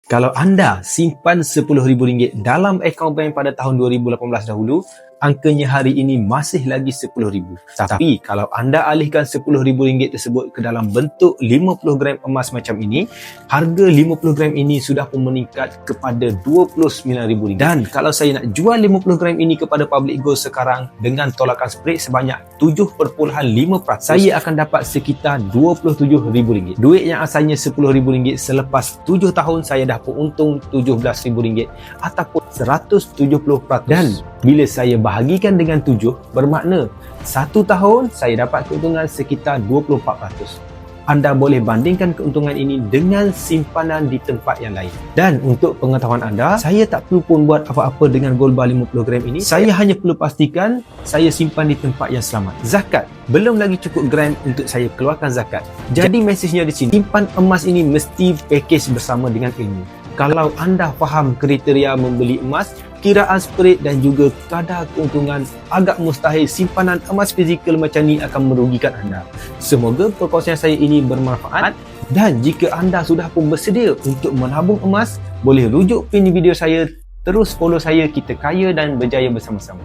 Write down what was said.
Kalau anda simpan RM10,000 dalam akaun bank pada tahun 2018 dahulu, angkanya hari ini masih lagi RM10,000. Tapi kalau anda alihkan RM10,000 tersebut ke dalam bentuk 50 gram emas macam ini, harga 50 gram ini sudah pun meningkat kepada RM29,000. Dan kalau saya nak jual 50 gram ini kepada public gold sekarang dengan tolakan spread sebanyak 7.5%, saya akan dapat sekitar RM27,000. Duit yang asalnya RM10,000 selepas 7 tahun saya dah pun untung RM17,000 ataupun 170%. Dan bila saya bahagikan dengan 7, bermakna 1 tahun saya dapat keuntungan sekitar 24%. Anda boleh bandingkan keuntungan ini dengan simpanan di tempat yang lain. Dan untuk pengetahuan anda, saya tak perlu pun buat apa-apa dengan gold bar 50 gram ini. Saya hanya perlu pastikan saya simpan di tempat yang selamat. Zakat, belum lagi cukup gram untuk saya keluarkan zakat. Jadi mesejnya di sini, simpan emas ini mesti package bersama dengan ilmu. Kalau anda faham kriteria membeli emas, kiraan spread dan juga kadar keuntungan, agak mustahil simpanan emas fizikal macam ni akan merugikan anda. Semoga perkongsian saya ini bermanfaat, dan jika anda sudah pun bersedia untuk menabung emas, boleh rujuk pin video saya, terus follow saya, kita kaya dan berjaya bersama-sama.